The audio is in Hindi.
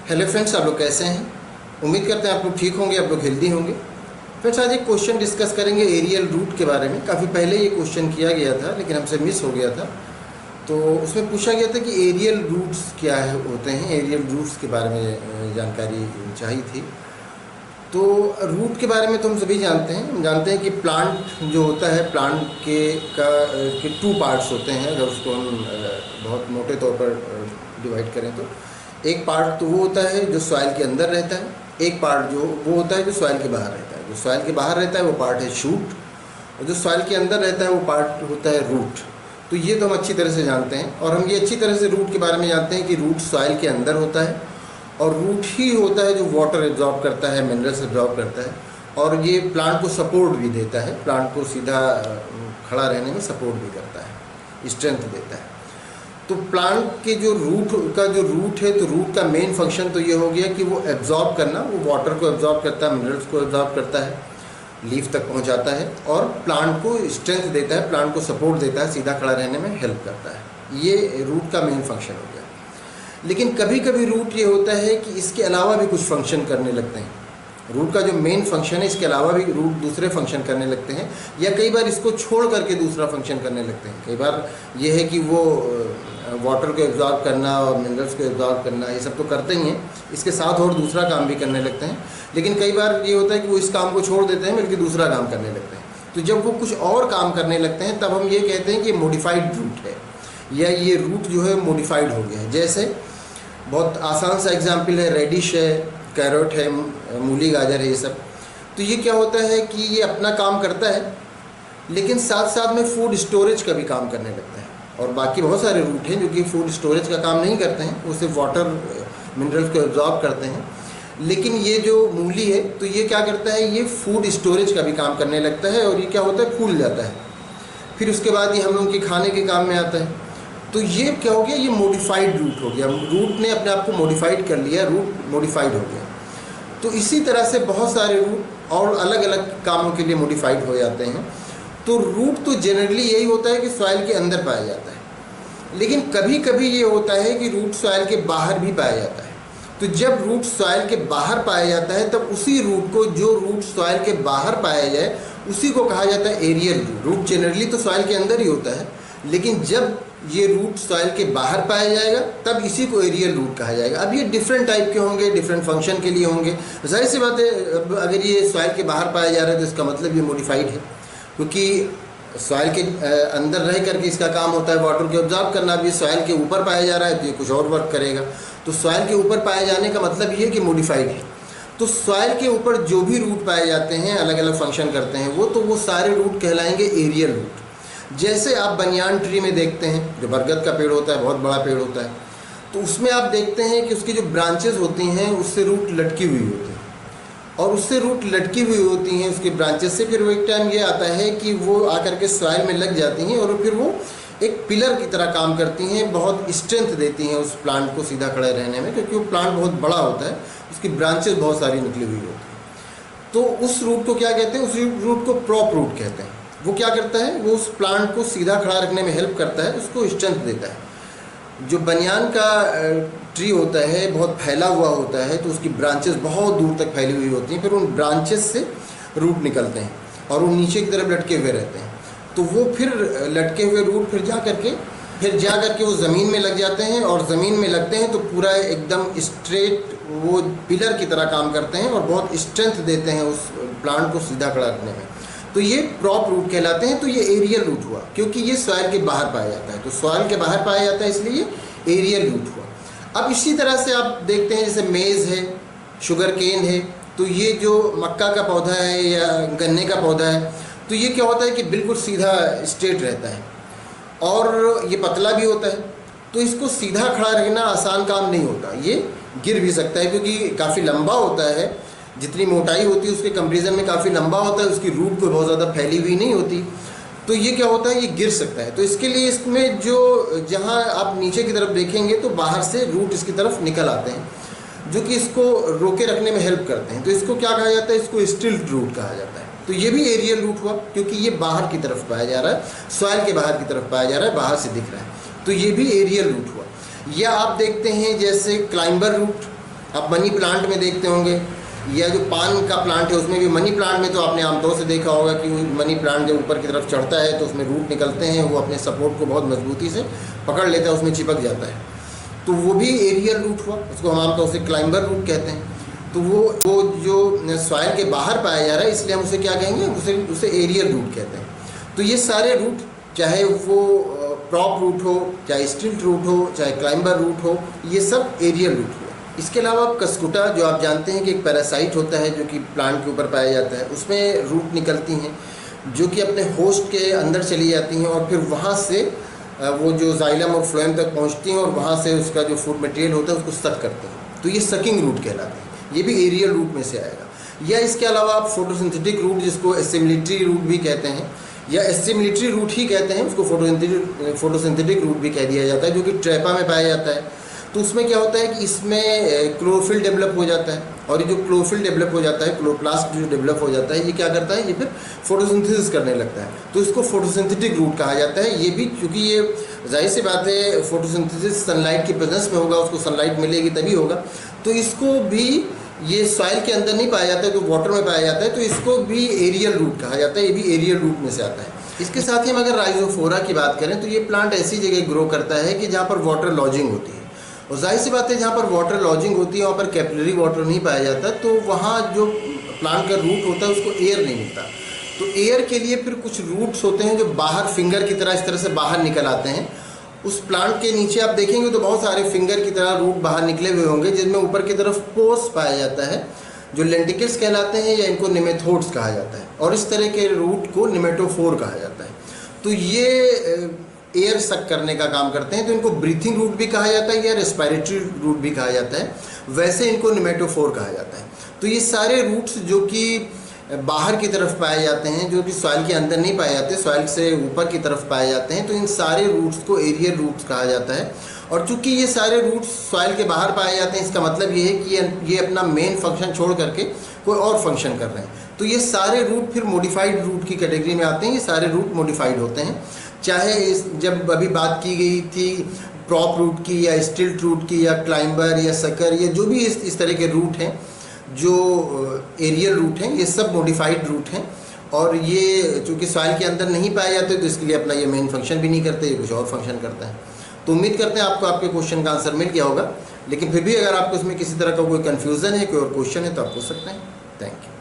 हेलो फ्रेंड्स, आप लोग कैसे हैं? उम्मीद करते हैं आप लोग ठीक होंगे, आप लोग हेल्दी होंगे। फ्रेंड्स, आज एक क्वेश्चन डिस्कस करेंगे एरियल रूट के बारे में। काफ़ी पहले ये क्वेश्चन किया गया था लेकिन हमसे मिस हो गया था। तो उसमें पूछा गया था कि एरियल रूट्स क्या होते हैं, एरियल रूट्स के बारे में जानकारी चाहिए थी। तो रूट के बारे में तो हम सभी जानते हैं। हम जानते हैं कि प्लांट जो होता है, प्लांट के टू पार्ट्स होते हैं। अगर उसको हम बहुत मोटे तौर पर डिवाइड करें तो एक पार्ट तो वो होता है जो सॉइल के अंदर रहता है, एक पार्ट जो वो होता है जो सॉइल के बाहर रहता है। जो सॉइल के बाहर रहता है वो पार्ट है शूट, और जो सॉइल के अंदर रहता है वो पार्ट होता है रूट। तो ये तो हम अच्छी तरह से जानते हैं, और हम ये अच्छी तरह से रूट के बारे में जानते हैं कि रूट सॉइल के अंदर होता है, और रूट ही होता है जो वाटर एब्जॉर्ब करता है, मिनरल्स एब्जॉर्ब करता है, और ये प्लांट को सपोर्ट भी देता है, प्लांट को सीधा खड़ा रहने में सपोर्ट भी करता है, स्ट्रेंथ देता है। तो प्लांट के जो रूट है, तो रूट का मेन फंक्शन तो ये हो गया कि वो एब्जॉर्ब करना, वो वाटर को एब्जॉर्ब करता है, मिनरल्स को एब्जॉर्ब करता है, लीफ तक पहुंचाता है, और प्लांट को स्ट्रेंथ देता है, प्लांट को सपोर्ट देता है, सीधा खड़ा रहने में हेल्प करता है। ये रूट का मेन फंक्शन हो गया। लेकिन कभी कभी रूट ये होता है कि इसके अलावा भी कुछ फंक्शन करने लगते हैं। रूट का जो मेन फंक्शन है, इसके अलावा भी रूट दूसरे फंक्शन करने लगते हैं, या कई बार इसको छोड़ करके दूसरा फंक्शन करने लगते हैं। कई बार ये है कि वो वाटर को एब्जॉर्ब करना और मिनरल्स को एब्जॉर्ब करना, ये सब तो करते ही हैं, इसके साथ और दूसरा काम भी करने लगते हैं। लेकिन कई बार ये होता है कि वो इस काम को छोड़ देते हैं बल्कि दूसरा काम करने लगते हैं। तो जब वो कुछ और काम करने लगते हैं तब हम ये कहते हैं कि मॉडिफाइड रूट है, या ये रूट जो है मॉडिफाइड हो गया है। जैसे बहुत आसान सा एग्जाम्पल है, रेडिश है, कैरेट है, मूली, गाजर है, ये सब। तो ये क्या होता है कि ये अपना काम करता है लेकिन साथ साथ में फूड स्टोरेज का भी काम करने लगता है। और बाकी बहुत सारे रूट हैं जो कि फूड स्टोरेज का काम नहीं करते हैं, वो सिर्फ वाटर मिनरल्स को एब्जॉर्ब करते हैं। लेकिन ये जो मूली है, तो ये क्या करता है, ये फूड स्टोरेज का भी काम करने लगता है, और ये क्या होता है, फूल जाता है। फिर उसके बाद ये हम लोगों के खाने के काम में आता है। तो ये क्या हो गया, ये मॉडिफाइड रूट हो गया। रूट ने अपने आप को मॉडिफाइड कर लिया, रूट मॉडिफाइड हो गया। तो इसी तरह से बहुत सारे रूट और अलग अलग कामों के लिए मॉडिफाइड हो जाते हैं। तो रूट तो जनरली यही होता है कि सॉइल के अंदर पाया जाता है, लेकिन कभी कभी ये होता है कि रूट सॉइल के बाहर भी पाया जाता है। तो जब रूट सॉइल के बाहर पाया जाता है तब उसी रूट को, जो रूट सॉइल के बाहर पाया जाए, उसी को कहा जाता है एरियल रूट। रूट जनरली तो सॉइल के अंदर ही होता है, लेकिन जब ये रूट सॉइल के बाहर पाया जाएगा तब इसी को एरियल रूट कहा जाएगा। अब ये डिफरेंट टाइप के होंगे, डिफरेंट फंक्शन के लिए होंगे। जाहिर सी बात है, अगर ये सॉइल के बाहर पाया जा रहा है तो इसका मतलब ये मॉडिफाइड है, क्योंकि सॉइल के अंदर रह करके इसका काम होता है वाटर को एब्जॉर्ब करना। भी सॉइल के ऊपर पाया जा रहा है तो ये कुछ और वर्क करेगा। तो सॉइल के ऊपर पाए जाने का मतलब ये है कि मॉडिफाइड है। तो सॉइल के ऊपर जो भी रूट पाए जाते हैं, अलग अलग फंक्शन करते हैं वो सारे रूट कहलाएंगे एरियल रूट। जैसे आप बनियान ट्री में देखते हैं, जो बरगद का पेड़ होता है, बहुत बड़ा पेड़ होता है, तो उसमें आप देखते हैं कि उसकी जो ब्रांचेस होती हैं उससे रूट लटकी हुई होती है, और उससे रूट लटकी हुई होती हैं उसके ब्रांचेस से। फिर वो एक टाइम ये आता है कि वो आकर के सॉइल में लग जाती हैं, और फिर वो एक पिलर की तरह काम करती हैं, बहुत स्ट्रेंथ देती हैं उस प्लांट को सीधा खड़ा रहने में, क्योंकि वो प्लांट बहुत बड़ा होता है, उसकी ब्रांचेस बहुत सारी निकली हुई होती हैं। तो उस रूट को क्या कहते हैं, उस रूट को प्रॉप रूट कहते हैं। वो क्या करता है, वो उस प्लांट को सीधा खड़ा रखने में हेल्प करता है, उसको स्ट्रेंथ देता है। जो बनियान का ट्री होता है बहुत फैला हुआ होता है, तो उसकी ब्रांचेस बहुत दूर तक फैली हुई होती हैं। फिर उन ब्रांचेस से रूट निकलते हैं और वो नीचे की तरफ लटके हुए रहते हैं। तो वो फिर लटके हुए रूट फिर जा करके वो ज़मीन में लग जाते हैं, और ज़मीन में लगते हैं तो पूरा एकदम स्ट्रेट वो पिलर की तरह काम करते हैं और बहुत स्ट्रेंथ देते हैं उस प्लांट को सीधा खड़ा रखने में। तो ये प्रॉप रूट कहलाते हैं। तो ये एरियल रूट हुआ, क्योंकि ये सॉइल के बाहर पाया जाता है। तो सॉइल के बाहर पाया जाता है, इसलिए ये एरियल रूट हुआ। अब इसी तरह से आप देखते हैं, जैसे मेज़ है, शुगर केन है, तो ये जो मक्का का पौधा है या गन्ने का पौधा है, तो ये क्या होता है कि बिल्कुल सीधा स्ट्रेट रहता है, और ये पतला भी होता है। तो इसको सीधा खड़ा रखना आसान काम नहीं होता, ये गिर भी सकता है, क्योंकि काफ़ी लंबा होता है। जितनी मोटाई होती है उसके कंपेरिजन में काफ़ी लंबा होता है, उसकी रूट कोई बहुत ज़्यादा फैली हुई नहीं होती। तो ये क्या होता है, ये गिर सकता है। तो इसके लिए इसमें जो जहाँ आप नीचे की तरफ देखेंगे तो बाहर से रूट इसकी तरफ निकल आते हैं, जो कि इसको रोके रखने में हेल्प करते हैं। तो इसको क्या कहा जाता है, इसको स्टिल्ट रूट कहा जाता है। तो ये भी एरियल रूट हुआ, क्योंकि ये बाहर की तरफ पाया जा रहा है, सॉइल के बाहर की तरफ पाया जा रहा है, बाहर से दिख रहा है, तो ये भी एरियल रूट हुआ। या आप देखते हैं जैसे क्लाइंबर रूट, आप मनी प्लांट में देखते होंगे, या जो पान का प्लांट है उसमें भी, मनी प्लांट में तो आपने आमतौर से देखा होगा कि मनी प्लांट जब ऊपर की तरफ चढ़ता है तो उसमें रूट निकलते हैं, वो अपने सपोर्ट को बहुत मजबूती से पकड़ लेता है, उसमें चिपक जाता है। तो वो भी एरियल रूट हुआ, उसको हम आमतौर से क्लाइंबर रूट कहते हैं। तो वो जो सॉइल के बाहर पाया जा रहा है, इसलिए हम उसे क्या कहेंगे, उसे एरियल रूट कहते हैं। तो ये सारे रूट, चाहे वो प्रॉप रूट हो, चाहे स्टिल्ट रूट हो, चाहे क्लाइंबर रूट हो, ये सब एरियल रूट हुआ। इसके अलावा कस्कुटा, जो आप जानते हैं कि एक पैरासाइट होता है जो कि प्लांट के ऊपर पाया जाता है, उसमें रूट निकलती हैं जो कि अपने होस्ट के अंदर चली जाती हैं और फिर वहाँ से वो जो जाइलम और फ्लोएम तक पहुँचती हैं और वहाँ से उसका जो फूड मटेरियल होता है उसको सक करते हैं। तो ये सकिंग रूट कहलाते हैं, ये भी एरियल रूट में से आएगा। या इसके अलावा आप फोटोसिंथेटिक रूट, जिसको एसिमिलिटरी रूट भी कहते हैं या एसिमिलिटरी रूट ही कहते हैं, उसको फोटोसिंथेटिक रूट भी कह दिया जाता है, जो कि ट्रैपा में पाया जाता है। तो उसमें क्या होता है कि इसमें क्लोरोफिल डेवलप हो जाता है, और ये जो क्लोरोफिल डेवलप हो जाता है, क्लोरोप्लास्ट जो डेवलप हो जाता है, ये क्या करता है, ये फिर फोटोसिंथेसिस करने लगता है। तो इसको फोटोसिंथेटिक रूट कहा जाता है। ये भी चूँकि ये जाहिर सी बात है फोटोसिंथेसिस सनलाइट की प्रेजेंस में होगा, उसको सनलाइट मिलेगी तभी होगा, तो इसको भी ये सॉइल के अंदर नहीं पाया जाता है, तो वाटर में पाया जाता है, तो इसको भी एरियल रूट कहा जाता है। ये भी एरियल रूट में से आता है। इसके साथ ही हम अगर राइजोफोरा की बात करें तो ये प्लांट ऐसी जगह ग्रो करता है कि जहाँ पर वाटर लॉजिंग होती है, और जाहिर सी बात है जहाँ पर वाटर लॉजिंग होती है वहाँ पर कैपिलरी वाटर नहीं पाया जाता, तो वहाँ जो प्लांट का रूट होता है उसको एयर नहीं मिलता। तो एयर के लिए फिर कुछ रूट्स होते हैं जो बाहर फिंगर की तरह इस तरह से बाहर निकल आते हैं। उस प्लांट के नीचे आप देखेंगे तो बहुत सारे फिंगर की तरह रूट बाहर निकले हुए होंगे, जिनमें ऊपर की तरफ पोर्स पाया जाता है जो लेंटिकल्स कहलाते हैं, या इनको निमेथोड्स कहा जाता है, और इस तरह के रूट को निमेटोफोर कहा जाता है। तो ये एयर सक करने का काम करते हैं, तो इनको ब्रीथिंग रूट भी कहा जाता है या रेस्पिरेटरी रूट भी कहा जाता है, वैसे इनको निमेटोफोर कहा जाता है। तो ये सारे रूट्स जो कि बाहर की तरफ पाए जाते हैं, जो कि सॉइल के अंदर नहीं पाए जाते, सॉइल से ऊपर की तरफ पाए जाते हैं, तो इन सारे रूट्स को एरियल रूट्स कहा जाता है। और चूंकि ये सारे रूट्स सॉइल के बाहर पाए जाते हैं, इसका मतलब ये है कि ये अपना मेन फंक्शन छोड़ करके कोई और फंक्शन कर रहे हैं। तो ये सारे रूट फिर मॉडिफाइड रूट की कैटेगरी में आते हैं। ये सारे रूट मॉडिफाइड होते हैं, चाहे जब अभी बात की गई थी प्रॉप रूट की या स्टिल्ट रूट की या क्लाइंबर या सकर, या जो भी इस तरह के रूट हैं जो एरियल रूट हैं, ये सब मॉडिफाइड रूट हैं। और ये चूँकि सॉइल के अंदर नहीं पाए जाते, तो इसके लिए अपना ये मेन फंक्शन भी नहीं करते, ये कुछ और फंक्शन करता है। तो उम्मीद करते हैं आपको आपके क्वेश्चन का आंसर मिल गया होगा, लेकिन फिर भी अगर आपको इसमें किसी तरह का कोई कन्फ्यूज़न है, कोई और क्वेश्चन है, तो आप पूछ सकते हैं। Thank you.